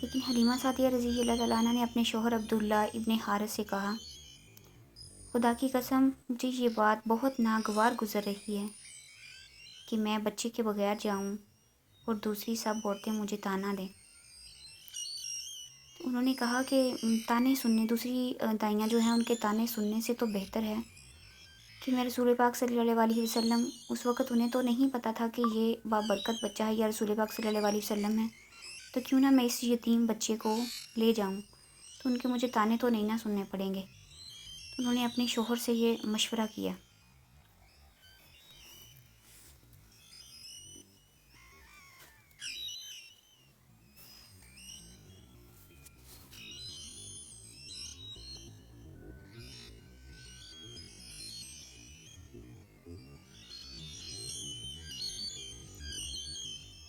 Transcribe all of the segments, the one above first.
لیکن حلیمہ سعدیہ رضی اللہ تعالیٰ عنہ نے اپنے شوہر عبداللہ ابن حارث سے کہا، خدا کی قسم مجھے یہ بات بہت ناگوار گزر رہی ہے کہ میں بچے کے بغیر جاؤں اور دوسری سب عورتیں مجھے تانا دیں۔ انہوں نے کہا کہ تانے سننے، دوسری دائیاں جو ہیں ان کے تانے سننے سے تو بہتر ہے کہ میں رسول پاک صلی اللہ علیہ وسلم، اس وقت انہیں تو نہیں پتہ تھا کہ یہ بابرکت بچہ ہے یا رسول پاک صلی اللہ علیہ وسلم ہے، تو کیوں نہ میں اس یتیم بچے کو لے جاؤں، تو ان کے مجھے تانے تو نہیں نہ سننے پڑیں گے۔ انہوں نے اپنے شوہر سے یہ مشورہ کیا۔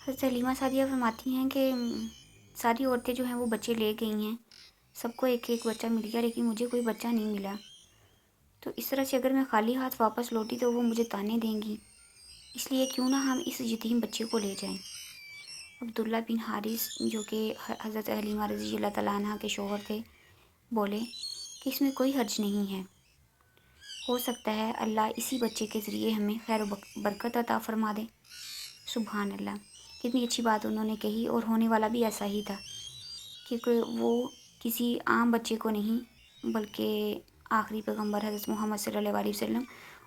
حضرت حلیمہ سعدیہ فرماتی ہیں کہ ساری عورتیں جو ہیں وہ بچے لے گئی ہیں، سب کو ایک ایک بچہ مل گیا، لیکن مجھے کوئی بچہ نہیں ملا، تو اس طرح سے اگر میں خالی ہاتھ واپس لوٹی تو وہ مجھے تانے دیں گی، اس لیے کیوں نہ ہم اس یتیم بچے کو لے جائیں۔ عبداللہ بن حارث جو کہ حضرت حلیمہ رضی اللہ تعالیٰ عنہ کے شوہر تھے، بولے کہ اس میں کوئی حرج نہیں ہے، ہو سکتا ہے اللہ اسی بچے کے ذریعے ہمیں خیر و برکت عطا فرما دے۔ سبحان اللہ، کتنی اچھی بات انہوں نے کہی، اور ہونے والا بھی ایسا ہی تھا، کیونکہ وہ کسی عام بچے کو نہیں بلکہ آخری پیغمبر حضرت محمد صلی اللہ علیہ وسلم،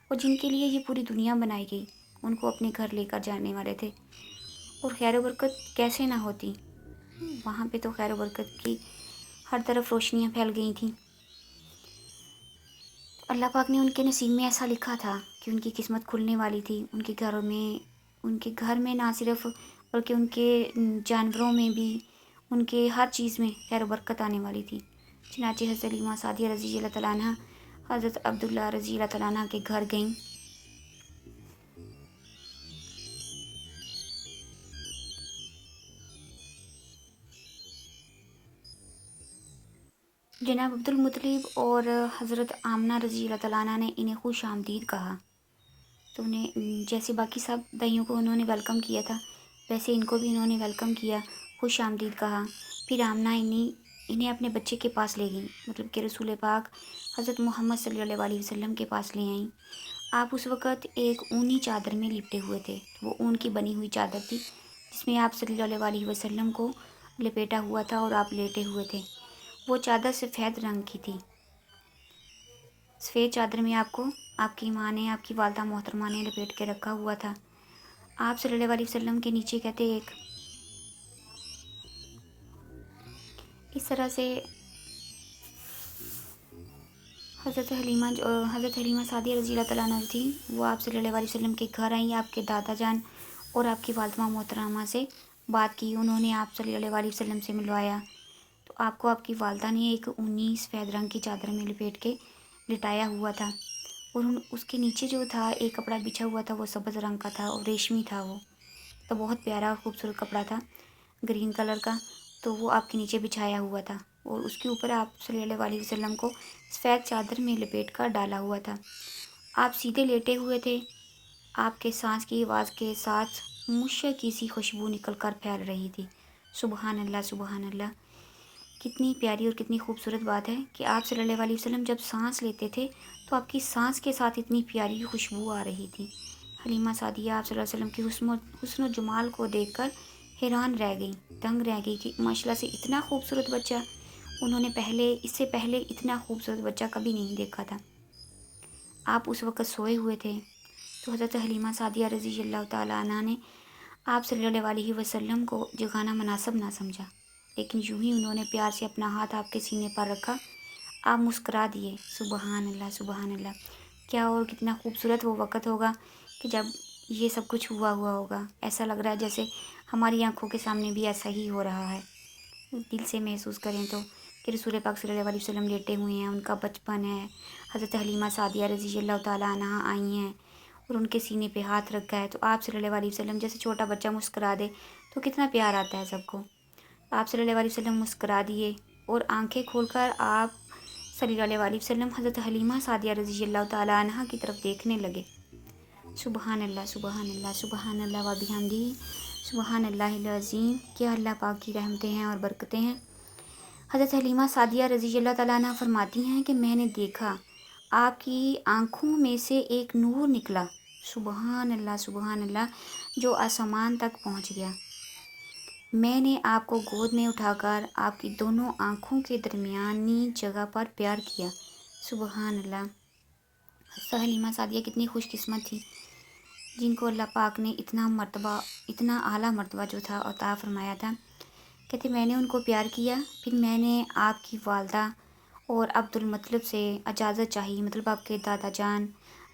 اور جن کے لیے یہ پوری دنیا بنائی گئی، ان کو اپنے گھر لے کر جانے والے تھے، اور خیر و برکت کیسے نہ ہوتی، وہاں پہ تو خیر و برکت کی ہر طرف روشنیاں پھیل گئی تھیں۔ اللہ پاک نے ان کے نصیب میں ایسا لکھا تھا کہ ان کی قسمت کھلنے والی تھی، ان کے گھر میں نہ صرف بلکہ ان کے جانوروں میں بھی، ان کے ہر چیز میں خیر و برکت آنے والی تھی۔ چنانچہ حضرت حلیمہ سعدیہ رضی اللہ تعالیٰ عنہ حضرت عبداللہ رضی اللہ تعالیٰ عنہ کے گھر گئیں۔ جناب عبد المطلب اور حضرت آمنہ رضی اللہ تعالیٰ عنہ نے انہیں خوش آمدید کہا، تو انہیں جیسے باقی سب دائیوں کو انہوں نے ویلکم کیا تھا، ویسے ان کو بھی انہوں نے ویلکم کیا، خوش آمدید کہا۔ پھر آمنہ انہیں اپنے بچے کے پاس لے گئیں، مطلب کہ رسول پاک حضرت محمد صلی اللہ علیہ وسلم کے پاس لے آئیں۔ آپ اس وقت ایک اونی چادر میں لپٹے ہوئے تھے، وہ اون کی بنی ہوئی چادر تھی جس میں آپ صلی اللہ علیہ وسلم کو لپیٹا ہوا تھا اور آپ لیٹے ہوئے تھے۔ وہ چادر سفید رنگ کی تھی۔ سفید چادر میں آپ کو آپ کی ماں نے، آپ کی والدہ محترمہ نے لپیٹ کے رکھا ہوا تھا۔ آپ صلی اللہ علیہ وسلم کے نیچے کہتے ایک اس طرح سے حضرت حلیمہ سعدیہ رضی اللہ تعالیٰ عنہ تھی، وہ آپ صلی اللہ علیہ وسلم کے گھر آئیں، آپ کے دادا جان اور آپ کی والدہ محترمہ سے بات کی، انہوں نے آپ صلی اللہ علیہ وسلم سے ملوایا، تو آپ کو آپ کی والدہ نے ایک اونی سفید رنگ کی چادر میں لپیٹ کے لٹایا ہوا تھا، اور اس کے نیچے جو تھا ایک کپڑا بچھا ہوا تھا، وہ سبز رنگ کا تھا اور ریشمی تھا، وہ تو بہت پیارا اور خوبصورت کپڑا تھا گرین کلر کا، تو وہ آپ کے نیچے بچھایا ہوا تھا، اور اس کے اوپر آپ صلی اللہ علیہ وسلم کو سفید چادر میں لپیٹ کر ڈالا ہوا تھا۔ آپ سیدھے لیٹے ہوئے تھے، آپ کے سانس کی آواز کے ساتھ مشک کی سی خوشبو نکل کر پھیل رہی تھی۔ سبحان اللہ، سبحان اللہ، کتنی پیاری اور کتنی خوبصورت بات ہے کہ آپ صلی اللہ علیہ وسلم جب سانس لیتے تھے تو آپ کی سانس کے ساتھ اتنی پیاری خوشبو آ رہی تھی۔ حلیمہ سعدیہ آپ صلی اللہ علیہ وسلم کی حسن و جمال کو دیکھ کر حیران رہ گئی، دنگ رہ گئی کہ ماشاءاللہ سے اتنا خوبصورت بچہ انہوں نے اس سے پہلے اتنا خوبصورت بچہ کبھی نہیں دیکھا تھا۔ آپ اس وقت سوئے ہوئے تھے، تو حضرت حلیمہ سعدیہ رضی اللہ تعالیٰ عنہ نے آپ صلی اللہ علیہ وسلم کو جگانا مناسب نہ سمجھا، لیکن یوں ہی انہوں نے پیار سے اپنا ہاتھ آپ کے سینے پر رکھا، آپ مسکرا دیے۔ سبحان اللہ، سبحان اللہ، کیا اور کتنا خوبصورت وہ وقت ہوگا کہ جب یہ سب کچھ ہوا ہوگا، ایسا لگ رہا ہے جیسے ہماری آنکھوں کے سامنے بھی ایسا ہی ہو رہا ہے۔ دل سے محسوس کریں تو کہ رسول پاک صلی اللہ علیہ وسلم لیٹے ہوئے ہیں، ان کا بچپن ہے، حضرت حلیمہ سعدیہ رضی اللہ تعالیٰ عنہ آئی ہیں اور ان کے سینے پہ ہاتھ رکھا ہے، تو آپ صلی اللہ علیہ وسلم جیسے چھوٹا بچہ مسکرا دے تو کتنا پیار آتا ہے سب کو۔ آپ صلی اللہ علیہ وسلم مسکرا دیے اور آنکھیں کھول کر آپ صلی اللہ علیہ وسلم حضرت حلیمہ سعدیہ رضی اللہ تعالیٰ عنہ کی طرف دیکھنے لگے۔ سبحان اللہ، سبحان اللہ، سبحان اللہ و بحمدہ، سبحان اللہ العظیم، کیا اللہ پاک کی رحمتیں ہیں اور برکتیں ہیں۔ حضرت حلیمہ سعدیہ رضی اللہ تعالیٰ عنہ فرماتی ہیں کہ میں نے دیکھا آپ کی آنکھوں میں سے ایک نور نکلا، سبحان اللہ، جو آسمان تک پہنچ گیا۔ میں نے آپ کو گود میں اٹھا کر آپ کی دونوں آنکھوں کے درمیانی جگہ پر پیار کیا، سبحان اللہ۔ حضرت حلیمہ سعدیہ کتنی خوش قسمت تھی جن کو اللہ پاک نے اتنا اعلیٰ مرتبہ جو تھا عطا فرمایا تھا۔ کہتے میں نے ان کو پیار کیا، پھر میں نے آپ کی والدہ اور عبد المطلب سے اجازت چاہی، مطلب آپ کے دادا جان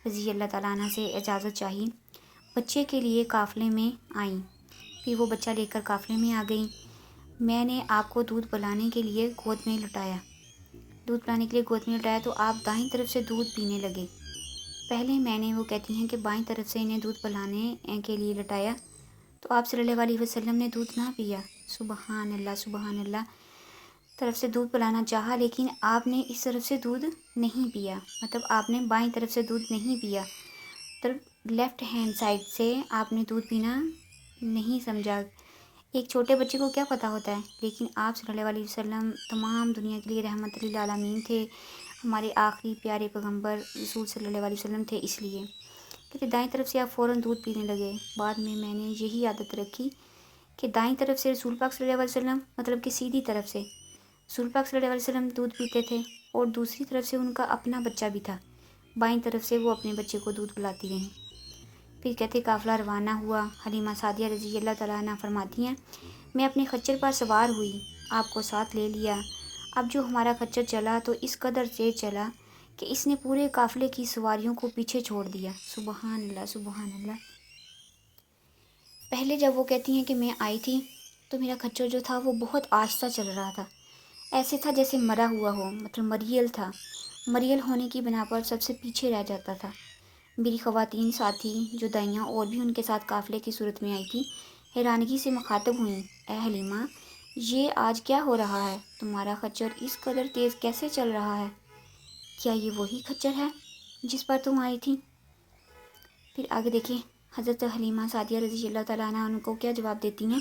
رضی اللہ تعالیٰ عنہ سے اجازت چاہی، بچے کے لیے قافلے میں آئیں، پھر وہ بچہ لے کر قافلے میں آ گئیں۔ میں نے آپ کو دودھ پلانے کے لیے گود میں لٹایا تو آپ دائیں طرف سے دودھ پینے لگے۔ پہلے میں نے، وہ کہتی ہیں کہ بائیں طرف سے انہیں دودھ پلانے کے لیے لٹایا تو آپ صلی اللہ علیہ وسلم نے دودھ نہ پیا، سبحان اللہ، طرف سے دودھ پلانا چاہا لیکن آپ نے اس طرف سے دودھ نہیں پیا، مطلب آپ نے بائیں طرف سے دودھ نہیں پیا، طرف لیفٹ ہینڈ سائڈ سے آپ نے دودھ پینا نہیں سمجھا۔ ایک چھوٹے بچے کو کیا پتہ ہوتا ہے، لیکن آپ صلی اللہ علیہ وسلم تمام دنیا کے لیے رحمت للعالمین تھے، ہمارے آخری پیارے پیغمبر رسول صلی اللہ علیہ وسلم تھے، اس لیے کہتے دائیں طرف سے آپ فوراً دودھ پینے لگے۔ بعد میں میں نے یہی عادت رکھی کہ دائیں طرف سے رسول پاک صلی اللہ علیہ وسلم، مطلب کہ سیدھی طرف سے رسول پاک صلی اللہ علیہ وسلم دودھ پیتے تھے، اور دوسری طرف سے ان کا اپنا بچہ بھی تھا، بائیں طرف سے وہ اپنے بچے کو دودھ پلاتی رہیں۔ پھر کہتے قافلہ روانہ ہوا۔ حلیمہ سعدیہ رضی اللہ تعالیٰ عنہ فرماتی ہیں میں اپنے خچر پر سوار ہوئی، آپ کو ساتھ لے لیا۔ اب جو ہمارا خچر چلا تو اس قدر تیز چلا کہ اس نے پورے قافلے کی سواریوں کو پیچھے چھوڑ دیا، سبحان اللہ۔ پہلے جب وہ کہتی ہیں کہ میں آئی تھی تو میرا خچر جو تھا وہ بہت آہستہ چل رہا تھا، ایسے تھا جیسے مرا ہوا ہو، مطلب مریل تھا، مریل ہونے کی بنا پر سب سے پیچھے رہ جاتا تھا۔ میری خواتین ساتھی جو دائیاں اور بھی ان کے ساتھ قافلے کی صورت میں آئی تھی، حیرانگی سے مخاطب ہوئیں، اے حلیمہ، یہ آج کیا ہو رہا ہے؟ تمہارا خچر اس قدر تیز کیسے چل رہا ہے؟ کیا یہ وہی خچر ہے جس پر تم آئی تھی؟ پھر آگے دیکھیں حضرت حلیمہ سعدیہ رضی اللہ تعالیٰ عنہ ان کو کیا جواب دیتی ہیں۔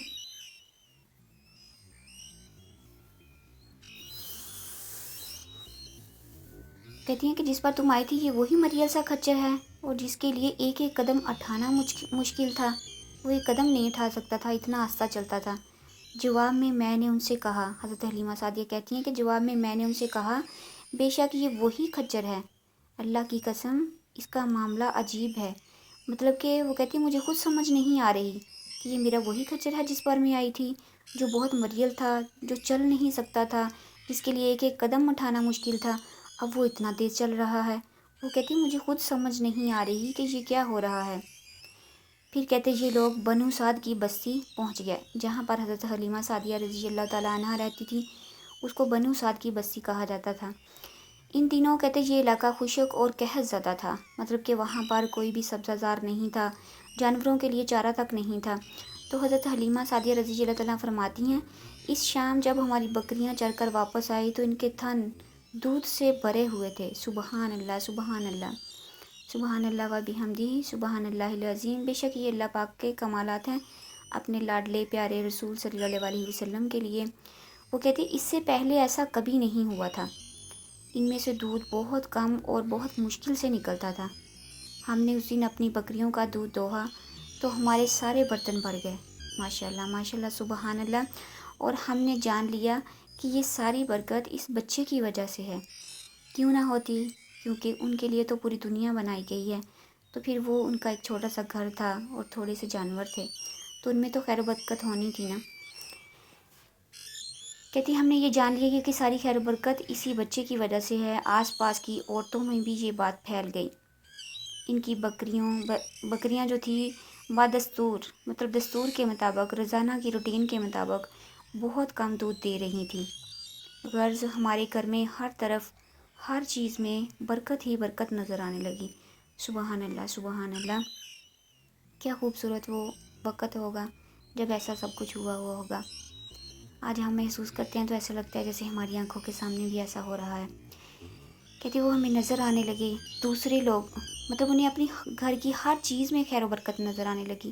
کہتی ہیں کہ جس پر تم آئی تھی یہ وہی مریل سا خچر ہے، اور جس کے لیے ایک ایک قدم اٹھانا مشکل تھا، وہ ایک قدم نہیں اٹھا سکتا تھا، اتنا آہستہ چلتا تھا۔ جواب میں نے ان سے کہا، حضرت حلیمہ سعدیہ کہتی ہیں کہ جواب میں نے ان سے کہا، بے شک یہ وہی خچر ہے، اللہ کی قسم اس کا معاملہ عجیب ہے، مطلب کہ وہ کہتی ہیں مجھے خود سمجھ نہیں آ رہی کہ یہ میرا وہی خچر ہے جس پر میں آئی تھی، جو بہت مریل تھا، جو چل نہیں سکتا تھا، جس کے لیے ایک ایک قدم اٹھانا مشکل تھا، اب وہ اتنا تیز چل رہا ہے۔ وہ کہتی مجھے خود سمجھ نہیں آ رہی کہ یہ کیا ہو رہا ہے۔ پھر کہتے یہ لوگ بنو سعد کی بستی پہنچ گئے، جہاں پر حضرت حلیمہ سعدیہ رضی اللہ تعالیٰ عنہ رہتی تھی، اس کو بنو سعد کی بستی کہا جاتا تھا۔ ان دنوں کہتے یہ علاقہ خشک اور قحط زدہ تھا، مطلب کہ وہاں پر کوئی بھی سبزہ زار نہیں تھا، جانوروں کے لیے چارہ تک نہیں تھا۔ تو حضرت حلیمہ سعدیہ رضی اللہ تعالیٰ فرماتی ہیں اس شام جب ہماری بکریاں چر کر واپس آئی تو ان کے تھن دودھ سے بھرے ہوئے تھے، سبحان اللہ، سبحان اللہ و بحمدہ، سبحان اللہ العظیم۔ بے شک یہ اللہ پاک کے کمالات ہیں اپنے لاڈلے پیارے رسول صلی اللہ علیہ وسلم کے لیے۔ وہ کہتے اس سے پہلے ایسا کبھی نہیں ہوا تھا، ان میں سے دودھ بہت کم اور بہت مشکل سے نکلتا تھا۔ ہم نے اس دن اپنی بکریوں کا دودھ دوہا تو ہمارے سارے برتن بھر گئے، ماشاءاللہ، سبحان اللہ، اور ہم نے جان لیا کہ یہ ساری برکت اس بچے کی وجہ سے ہے، کیوں نہ ہوتی، کیونکہ ان کے لیے تو پوری دنیا بنائی گئی ہے، تو پھر وہ ان کا ایک چھوٹا سا گھر تھا اور تھوڑے سے جانور تھے، تو ان میں تو خیر و برکت ہونی تھی نا۔ کہتی ہم نے یہ جان لیا کہ ساری خیر و برکت اسی بچے کی وجہ سے ہے۔ آس پاس کی عورتوں میں بھی یہ بات پھیل گئی، ان کی بکریاں جو تھی بدستور، مطلب دستور کے مطابق، روزانہ کی روٹین کے مطابق بہت کم دودھ دے رہی تھیں، غرض ہمارے گھر میں ہر طرف ہر چیز میں برکت ہی برکت نظر آنے لگی، سبحان اللہ۔ کیا خوبصورت وہ وقت ہوگا جب ایسا سب کچھ ہوا ہوگا۔ آج ہم محسوس کرتے ہیں تو ایسا لگتا ہے جیسے ہماری آنکھوں کے سامنے بھی ایسا ہو رہا ہے۔ کہتی وہ ہمیں نظر آنے لگے، دوسرے لوگ، مطلب انہیں اپنی گھر کی ہر چیز میں خیر و برکت نظر آنے لگی،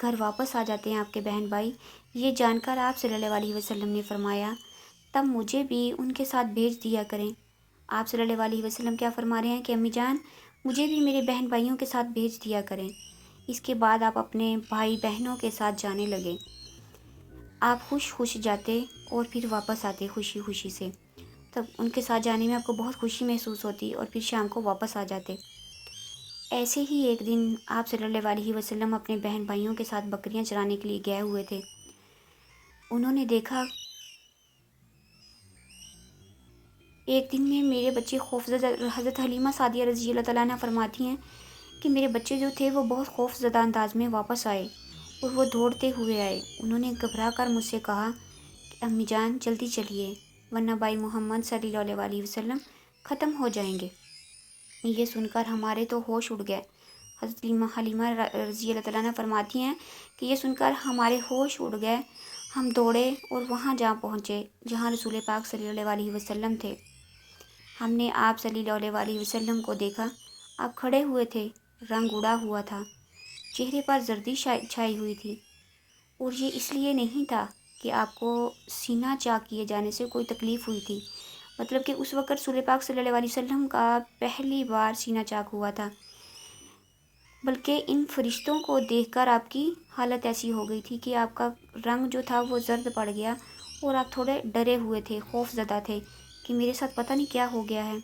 گھر واپس آ جاتے ہیں آپ کے بہن بھائی۔ یہ جان کر آپ صلی اللہ علیہ وسلم نے فرمایا تب مجھے بھی ان کے ساتھ بھیج دیا کریں۔ آپ صلی اللہ علیہ وسلم کیا فرما رہے ہیں کہ امی جان مجھے بھی میرے بہن بھائیوں کے ساتھ بھیج دیا کریں۔ اس کے بعد آپ اپنے بھائی بہنوں کے ساتھ جانے لگے۔ آپ خوش خوش جاتے اور پھر واپس آتے خوشی خوشی سے۔ تب ان کے ساتھ جانے میں آپ کو بہت خوشی محسوس ہوتی اور پھر شام کو واپس آ جاتے۔ ایسے ہی ایک دن آپ صلی اللہ علیہ وسلم اپنے بہن بھائیوں کے ساتھ بکریاں چرانے کے لیے گئے ہوئے تھے۔ انہوں نے دیکھا ایک دن میں میرے بچے خوفزدہ، حضرت حلیمہ سعدیہ رضی اللہ تعالیٰ عنہ فرماتی ہیں کہ میرے بچے جو تھے وہ بہت خوف زدہ انداز میں واپس آئے اور وہ دوڑتے ہوئے آئے۔ انہوں نے گھبرا کر مجھ سے کہا کہ امی جان جلدی چلیے ورنہ بھائی محمد صلی اللہ علیہ وسلم ختم ہو جائیں گے۔ یہ سن کر ہمارے تو ہوش اڑ گئے۔ حضرت حلیمہ رضی اللہ تعالیٰ عنہ فرماتی ہیں کہ یہ سن کر ہمارے ہوش اڑ گئے۔ ہم دوڑے اور وہاں جا پہنچے جہاں رسول پاک صلی اللہ علیہ وسلم تھے۔ ہم نے آپ صلی اللہ علیہ وسلم کو دیکھا، آپ کھڑے ہوئے تھے، رنگ اڑا ہوا تھا، چہرے پر زردی چھائی ہوئی تھی، اور یہ اس لیے نہیں تھا کہ آپ کو سینہ چاک کیے جانے سے کوئی تکلیف ہوئی تھی، مطلب کہ اس وقت رسول پاک صلی اللہ علیہ وسلم کا پہلی بار سینہ چاک ہوا تھا، بلکہ ان فرشتوں کو دیکھ کر آپ کی حالت ایسی ہو گئی تھی کہ آپ کا رنگ جو تھا وہ زرد پڑ گیا اور آپ تھوڑے ڈرے ہوئے تھے، خوف زدہ تھے کہ میرے ساتھ پتہ نہیں کیا ہو گیا ہے۔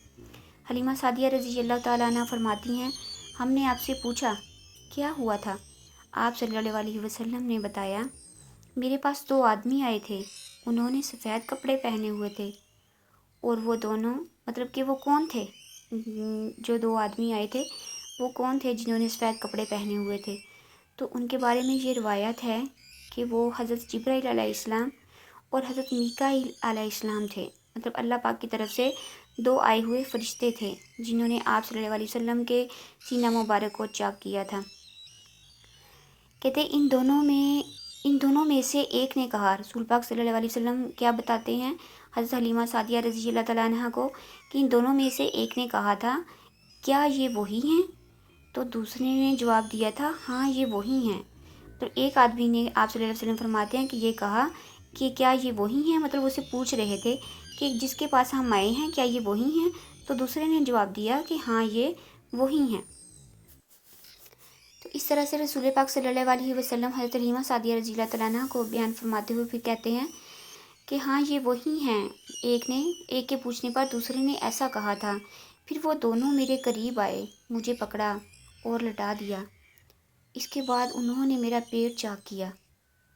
حلیمہ سعدیہ رضی اللہ تعالیٰ عنہ فرماتی ہیں ہم نے آپ سے پوچھا کیا ہوا تھا؟ آپ صلی اللہ علیہ وسلم نے بتایا میرے پاس 2 آدمی آئے تھے، انہوں نے سفید کپڑے پہنے ہوئے تھے، اور وہ دونوں مطلب کہ وہ کون تھے؟ جو 2 آدمی آئے تھے وہ کون تھے جنہوں نے سفید کپڑے پہنے ہوئے تھے؟ تو ان کے بارے میں یہ روایت ہے کہ وہ حضرت جبرائیل علیہ السلام اور حضرت میکائیل علیہ السلام تھے، مطلب اللہ پاک کی طرف سے 2 آئے ہوئے فرشتے تھے جنہوں نے آپ صلی اللہ علیہ وسلم کے سینہ مبارک کو چاک کیا تھا۔ کہتے ان دونوں میں سے ایک نے کہا، رسول پاک صلی اللہ علیہ وسلم کیا بتاتے ہیں حضرت حلیمہ سعدیہ رضی اللہ تعالیٰ عنہ کو کہ ان دونوں میں سے ایک نے کہا تھا کیا یہ وہی ہیں؟ تو دوسرے نے جواب دیا تھا ہاں یہ وہی ہیں۔ تو ایک آدمی نے آپ صلی اللہ علیہ وسلم فرماتے ہیں کہ یہ کہا کہ کیا یہ وہی ہیں، مطلب اسے پوچھ رہے تھے کہ جس کے پاس ہم آئے ہیں کیا یہ وہی ہیں؟ تو دوسرے نے جواب دیا کہ ہاں یہ وہی ہیں۔ تو اس طرح سے رسول پاک صلی اللہ علیہ وسلم حضرت حلیمہ سعدیہ رضی اللہ تعالیٰ عنہ کو بیان فرماتے ہوئے پھر کہتے ہیں کہ ہاں یہ وہی ہیں۔ ایک کے پوچھنے پر دوسرے نے ایسا کہا تھا، پھر وہ دونوں میرے قریب آئے، مجھے پکڑا اور لٹا دیا، اس کے بعد انہوں نے میرا پیٹ چاک کیا۔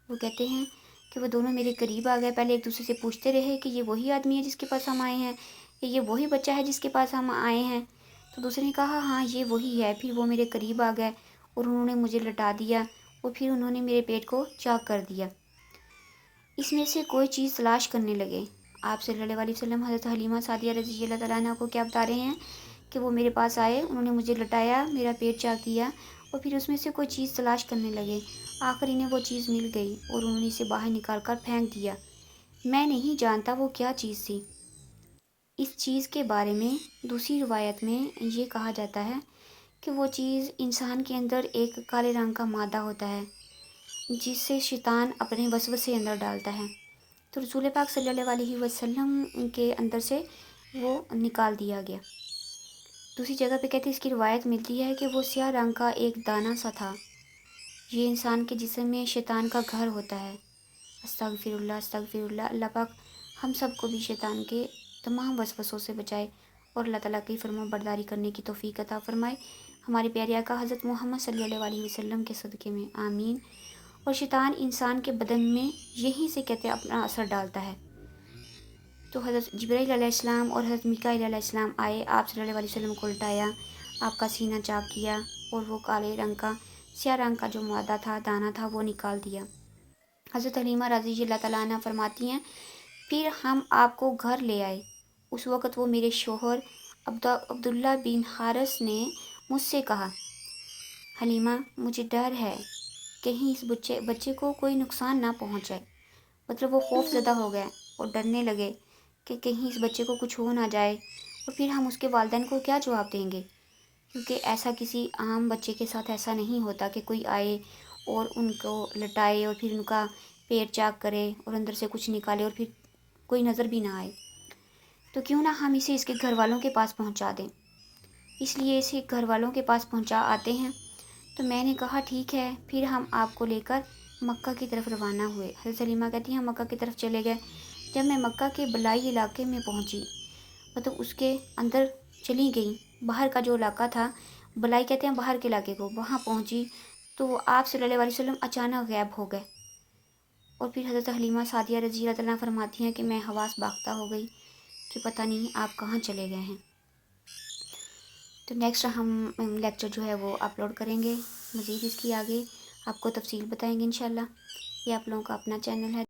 وہ کہتے ہیں کہ وہ دونوں میرے قریب آ گئے، پہلے ایک دوسرے سے پوچھتے رہے کہ یہ وہی آدمی ہے جس کے پاس ہم آئے ہیں، یا یہ وہی بچہ ہے جس کے پاس ہم آئے ہیں؟ تو دوسرے نے کہا ہاں یہ وہی ہے، پھر وہ میرے قریب آ گئے اور انہوں نے مجھے لٹا دیا اور پھر انہوں نے میرے پیٹ کو چاک کر دیا۔ اس میں سے کوئی چیز تلاش کرنے لگے۔ آپ صلی اللہ علیہ وسلم حضرت حلیمہ سعدیہ رضی اللہ تعالیٰ عنہ کو کیا بتا رہے ہیں کہ وہ میرے پاس آئے، انہوں نے مجھے لٹایا، میرا پیٹ چاک کیا اور پھر اس میں سے کوئی چیز تلاش کرنے لگے، آخر انہیں وہ چیز مل گئی اور انہوں نے اسے باہر نکال کر پھینک دیا۔ میں نہیں جانتا وہ کیا چیز تھی۔ اس چیز کے بارے میں دوسری روایت میں یہ کہا جاتا ہے کہ وہ چیز انسان کے اندر ایک کالے رنگ کا مادہ ہوتا ہے جس سے شیطان اپنے وسوسے اندر ڈالتا ہے، تو رسول پاک صلی اللہ علیہ وسلم کے اندر سے وہ نکال دیا گیا۔ دوسری جگہ پہ کہتے ہیں اس کی روایت ملتی ہے کہ وہ سیاہ رنگ کا ایک دانہ سا تھا، یہ انسان کے جسم میں شیطان کا گھر ہوتا ہے۔ استغفر اللہ استغفر اللہ۔ اللہ پاک ہم سب کو بھی شیطان کے تمام وسوسوں سے بچائے اور اللہ تعالیٰ کی فرما برداری کرنے کی توفیق عطا فرمائے، ہمارے پیارے آقا حضرت محمد صلی اللہ علیہ وسلم کے صدقے میں آمین۔ اور شیطان انسان کے بدن میں یہیں سے کہتے ہیں اپنا اثر ڈالتا ہے۔ تو حضرت جبرائیل علیہ السلام اور حضرت میکائیل علیہ السلام آئے، آپ صلی اللہ علیہ وسلم کو الٹایا، آپ کا سینہ چاک کیا اور وہ کالے رنگ کا سیاہ رنگ کا جو مادہ تھا، دانہ تھا، وہ نکال دیا۔ حضرت حلیمہ رضی اللہ تعالیٰ عنہ فرماتی ہیں پھر ہم آپ کو گھر لے آئے، اس وقت وہ میرے شوہر عبداللہ بن حارث نے مجھ سے کہا حلیمہ مجھے ڈر ہے کہیں اس بچے کو کوئی نقصان نہ پہنچ جائے، مطلب وہ خوف زدہ ہو گئے اور ڈرنے لگے کہ کہیں اس بچے کو کچھ ہو نہ جائے، اور پھر ہم اس کے والدین کو کیا جواب دیں گے، کیونکہ ایسا کسی عام بچے کے ساتھ ایسا نہیں ہوتا کہ کوئی آئے اور ان کو لٹائے اور پھر ان کا پیٹ چاک کرے اور اندر سے کچھ نکالے اور پھر کوئی نظر بھی نہ آئے، تو کیوں نہ ہم اسے اس کے گھر والوں کے پاس پہنچا دیں۔ اس لیے اسے گھر والوں کے پاس پہنچا آتے ہیں۔ تو میں نے کہا ٹھیک ہے، پھر ہم آپ کو لے کر مکہ کی طرف روانہ ہوئے۔ حضرت سلیمہ کہتی ہیں ہم مکہ کی طرف چلے گئے۔ جب میں مکہ کے بلائی علاقے میں پہنچی، مطلب اس کے اندر چلی گئی، باہر کا جو علاقہ تھا، بلائی کہتے ہیں باہر کے علاقے کو، وہاں پہنچی تو آپ صلی اللہ علیہ وسلم اچانک غائب ہو گئے۔ اور پھر حضرت حلیمہ سعدیہ رضی اللہ عنہا فرماتی ہیں کہ میں حواس باختہ ہو گئی کہ پتہ نہیں آپ کہاں چلے گئے ہیں۔ تو نیکسٹ ہم لیکچر جو ہے وہ اپلوڈ کریں گے، مزید اس کی آگے آپ کو تفصیل بتائیں گے انشاءاللہ۔ یہ آپ لوگوں کا اپنا چینل ہے۔